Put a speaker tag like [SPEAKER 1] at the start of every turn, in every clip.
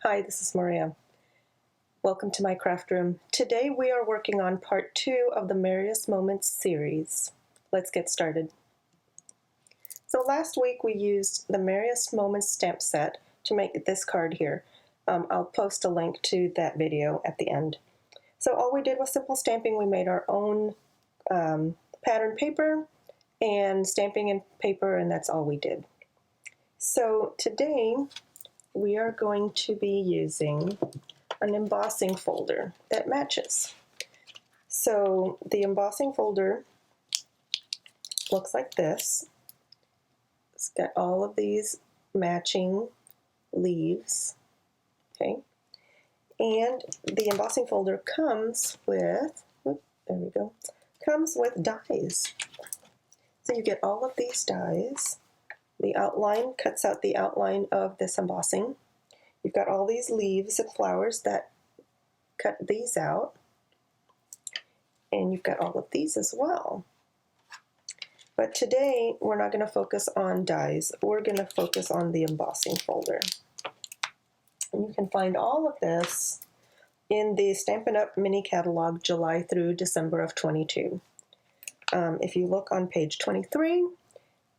[SPEAKER 1] Hi, this is Maria. Welcome to my craft room. Today we are working on part 2 of the Merriest Moments series. Let's get started. So last week we used the Merriest Moments stamp set to make this card here. I'll post a link to that video at the end. So all we did was simple stamping. We made our own pattern paper and stamping in paper, and that's all we did. So today we are going to be using an embossing folder that matches. So the embossing folder looks like this. It's got all of these matching leaves, okay? And the embossing folder comes with, comes with dies. So you get all of these dies. The outline cuts out the outline of this embossing. You've got all these leaves and flowers that cut these out. And you've got all of these as well. But today we're not going to focus on dies. We're going to focus on the embossing folder. And you can find all of this in the Stampin' Up! Mini Catalog, July through December of 22. If you look on page 23,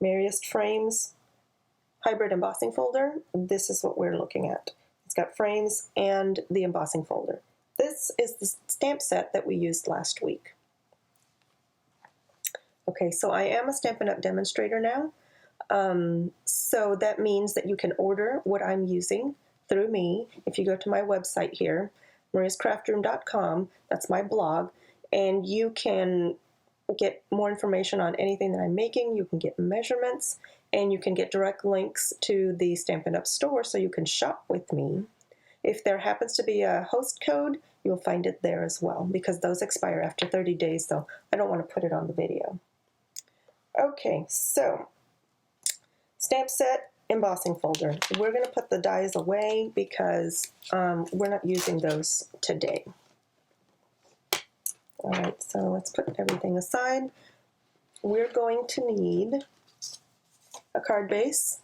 [SPEAKER 1] Merriest Frames Hybrid Embossing Folder, this is what we're looking at. It's got frames and the embossing folder. This is the stamp set that we used last week. Okay, so I am a Stampin' Up! Demonstrator now. So that means that you can order what I'm using through me. If you go to my website here, mariascraftroom.com, that's my blog, and you can get more information on anything that I'm making. You can get measurements, and you can get direct links to the Stampin' Up! Store so you can shop with me. If there happens to be a host code, you'll find it there as well, because those expire after 30 days, so I don't want to put it on the video. Okay, so stamp set, embossing folder. We're going to put the dies away because we're not using those today. All right, so let's put everything aside. We're going to need a card base,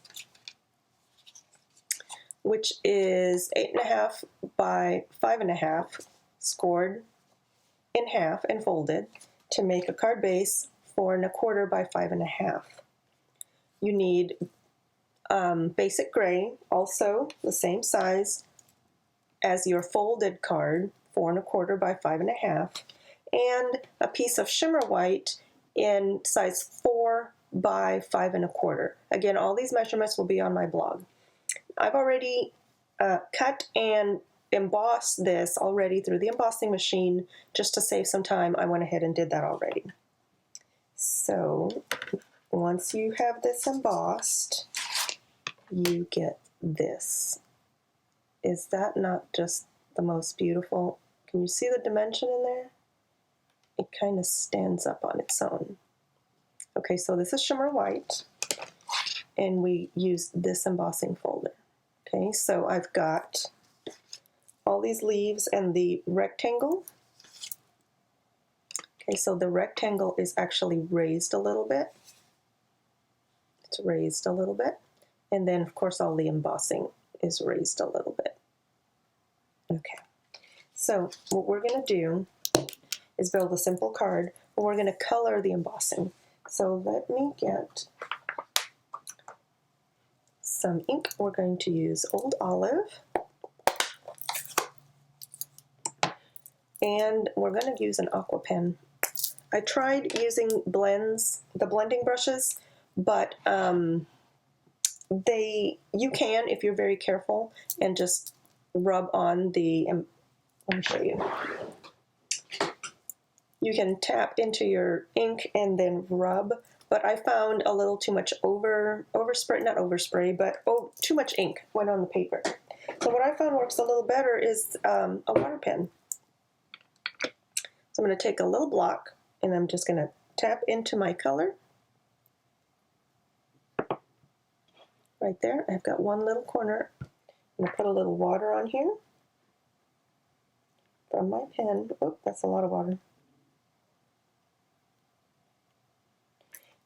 [SPEAKER 1] which is 8.5 by 5.5, scored in half and folded to make a card base 4.25 by 5.5. You need basic gray, also the same size as your folded card, 4.25 by 5.5, and a piece of shimmer white in size 4 by 5.25. Again, all these measurements will be on my blog. I've already cut and embossed this already through the embossing machine. Just to save some time, I went ahead and did that already. So once you have this embossed, you get this. Is that not just the most beautiful? Can you see the dimension in there? It kind of stands up on its own. Okay, so this is shimmer white, and we use this embossing folder. Okay, so I've got all these leaves and the rectangle. Okay, so the rectangle is actually raised a little bit. It's raised a little bit. And then, of course, all the embossing is raised a little bit. Okay, so what we're going to do is build a simple card, and we're going to color the embossing. So let me get some ink. We're going to use Old Olive. And we're going to use an aqua pen. I tried using the blending brushes, but you can, if you're very careful, and just rub on the, let me show you. You can tap into your ink and then rub, but I found a little too much too much ink went on the paper. So what I found works a little better is a water pen. So I'm going to take a little block, and I'm just going to tap into my color. Right there, I've got one little corner. I'm going to put a little water on here from my pen. Oh, that's a lot of water.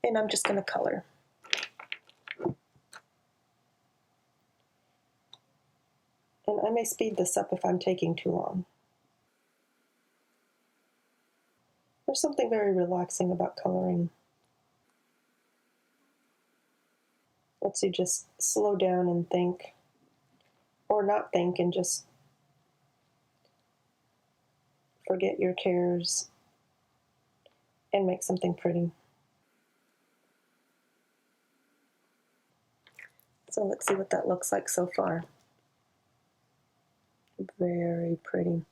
[SPEAKER 1] And I'm just going to color. And I may speed this up if I'm taking too long. There's something very relaxing about coloring. Lets you just slow down and think, or not think and just forget your cares and make something pretty. So let's see what that looks like so far. Very pretty.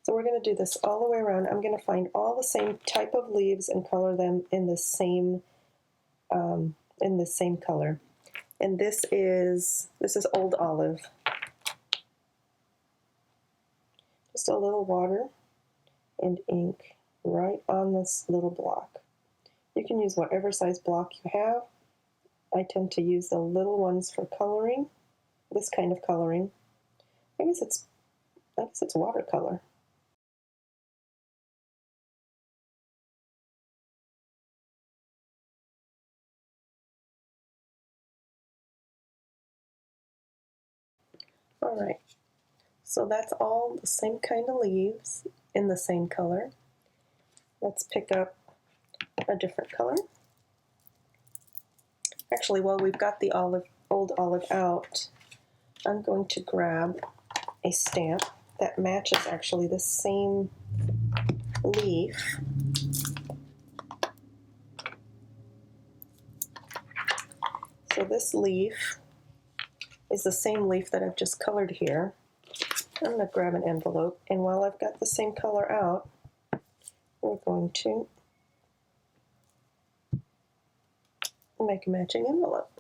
[SPEAKER 1] So we're going to do this all the way around. I'm going to find all the same type of leaves and color them in the same color. And this is Old Olive. Just a little water and ink right on this little block. You can use whatever size block you have. I tend to use the little ones for coloring, this kind of coloring. I guess it's watercolor. All right, so that's all the same kind of leaves in the same color. Let's pick up a different color. Actually, while we've got the Old Olive out, I'm going to grab a stamp that matches actually the same leaf. So this leaf is the same leaf that I've just colored here. I'm going to grab an envelope, and while I've got the same color out, we're going to make a matching envelope.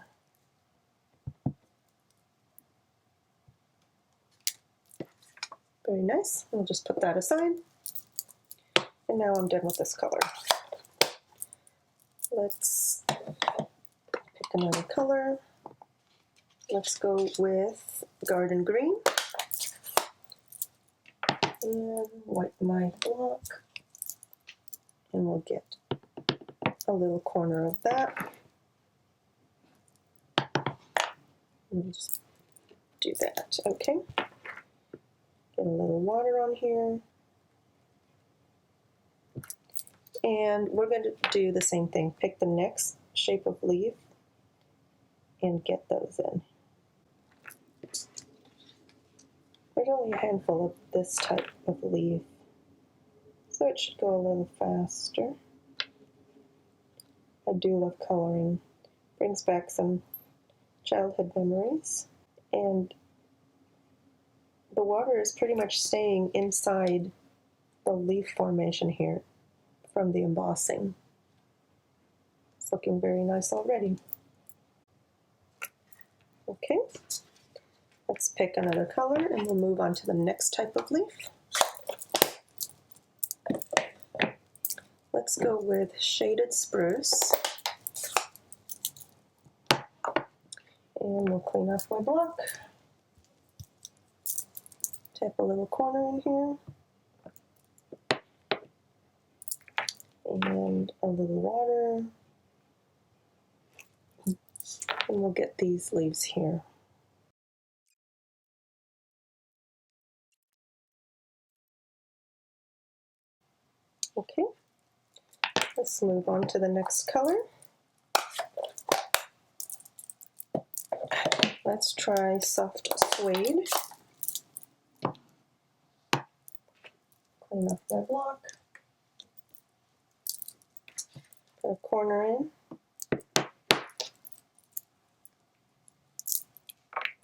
[SPEAKER 1] Very nice. We'll just put that aside. And now I'm done with this color. Let's pick another color. Let's go with Garden Green. And wipe my block. And we'll get a little corner of that. And we'll just do that. Okay. Get a little water on here. And we're going to do the same thing. Pick the next shape of leaf and get those in. There's only a handful of this type of leaf, so it should go a little faster. I do love coloring. Brings back some childhood memories. And the water is pretty much staying inside the leaf formation here from the embossing. It's looking very nice already. Okay, let's pick another color and we'll move on to the next type of leaf. Let's go with Shaded Spruce. And we'll clean off my block. Tap a little corner in here. And a little water. And we'll get these leaves here. Okay, let's move on to the next color. Let's try Soft Suede. Clean off my block. Put a corner in.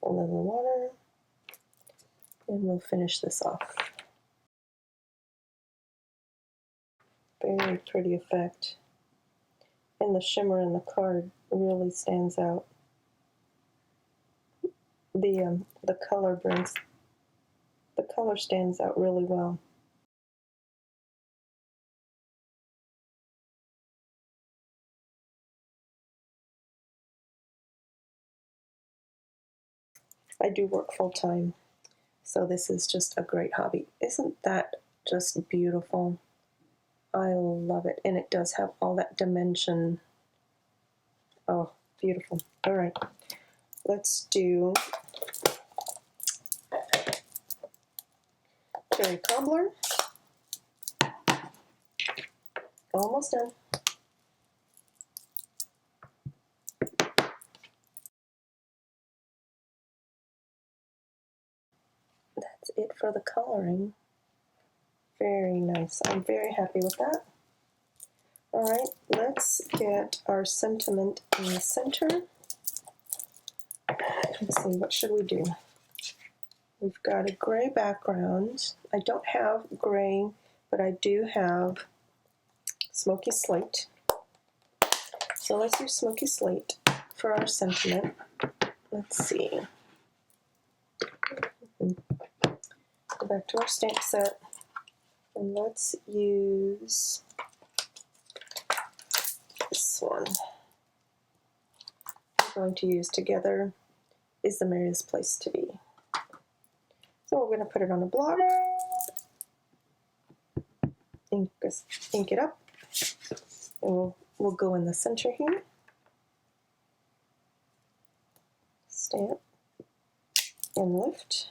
[SPEAKER 1] A little water. And we'll finish this off. Very pretty effect. And the shimmer in the card really stands out. The color stands out really well. I do work full time, so this is just a great hobby. Isn't that just beautiful? I love it, and it does have all that dimension. Oh, beautiful. All right, let's do cherry cobbler. Almost done. That's it for the coloring. Very nice. I'm very happy with that. All right, let's get our sentiment in the center. Let's see, what should we do? We've got a gray background. I don't have gray, but I do have smoky slate. So let's use smoky slate for our sentiment. Let's see. Go back to our stamp set, and let's use this one. We're going to use Together is the Merriest Place to Be. So we're going to put it on a block, ink it up, and we'll go in the center here, stamp, and lift.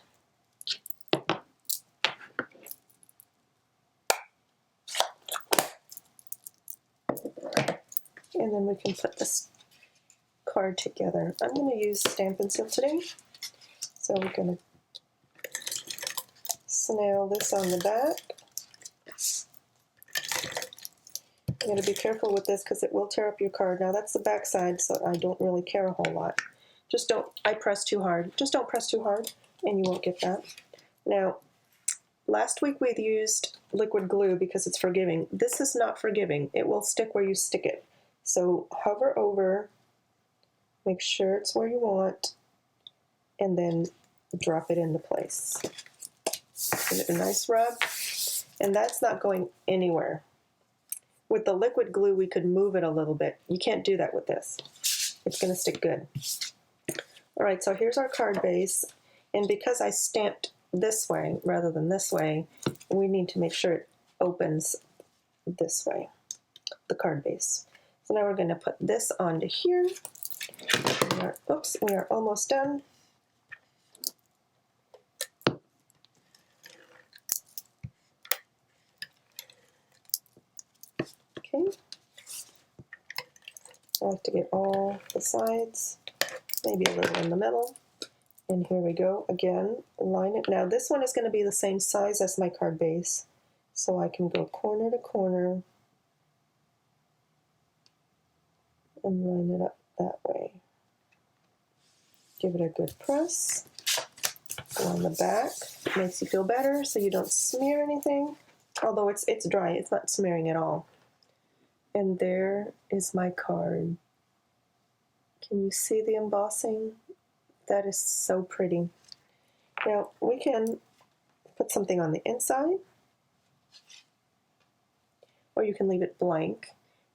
[SPEAKER 1] And then we can put this card together. I'm going to use Stampin' Seal today, so we're going to snail this on the back. You got to be careful with this because it will tear up your card. Now that's the back side, so I don't really care a whole lot. Just don't, I press too hard. Just don't press too hard and you won't get that. Now, last week we used liquid glue because it's forgiving. This is not forgiving. It will stick where you stick it. So hover over, make sure it's where you want, and then drop it into place. Give it a nice rub, and that's not going anywhere. With the liquid glue, we could move it a little bit. You can't do that with this. It's going to stick good. All right, so here's our card base, and because I stamped this way rather than this way, we need to make sure it opens this way, the card base. So now we're going to put this onto here. We are almost done. Okay. I have to get all the sides, maybe a little in the middle. And here we go. Again, line it. Now this one is going to be the same size as my card base, so I can go corner to corner and line it up that way. Give it a good press. Go on the back. It makes you feel better so you don't smear anything. Although it's dry, it's not smearing at all. And there is my card. Can you see the embossing? That is so pretty. Now we can put something on the inside, or you can leave it blank.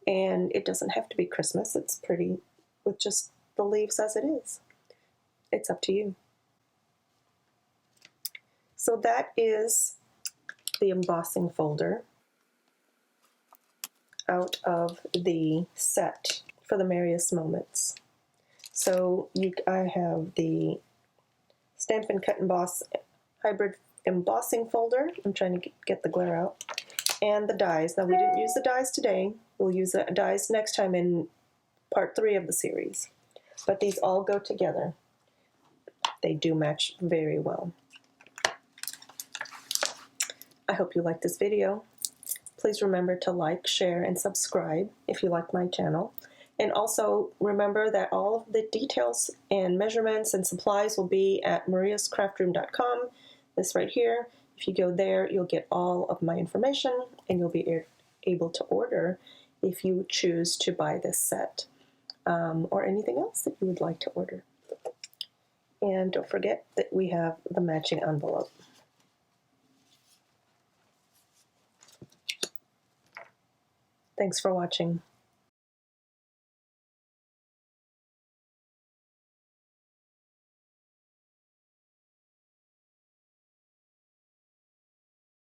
[SPEAKER 1] And it doesn't have to be Christmas. It's pretty with just the leaves as it is. It's up to you. So that is the embossing folder out of the set for the Merriest Moments. So I have the Stampin' Cut Emboss Hybrid Embossing folder. I'm trying to get the glare out. And the dies. Now we didn't use the dies today. We'll use the dies next time in part 3 of the series. But these all go together. They do match very well. I hope you liked this video. Please remember to like, share, and subscribe if you like my channel. And also remember that all of the details and measurements and supplies will be at mariascraftroom.com. This right here. If you go there, you'll get all of my information, and you'll be able to order if you choose to buy this set or anything else that you would like to order. And don't forget that we have the matching envelope. Thanks for watching.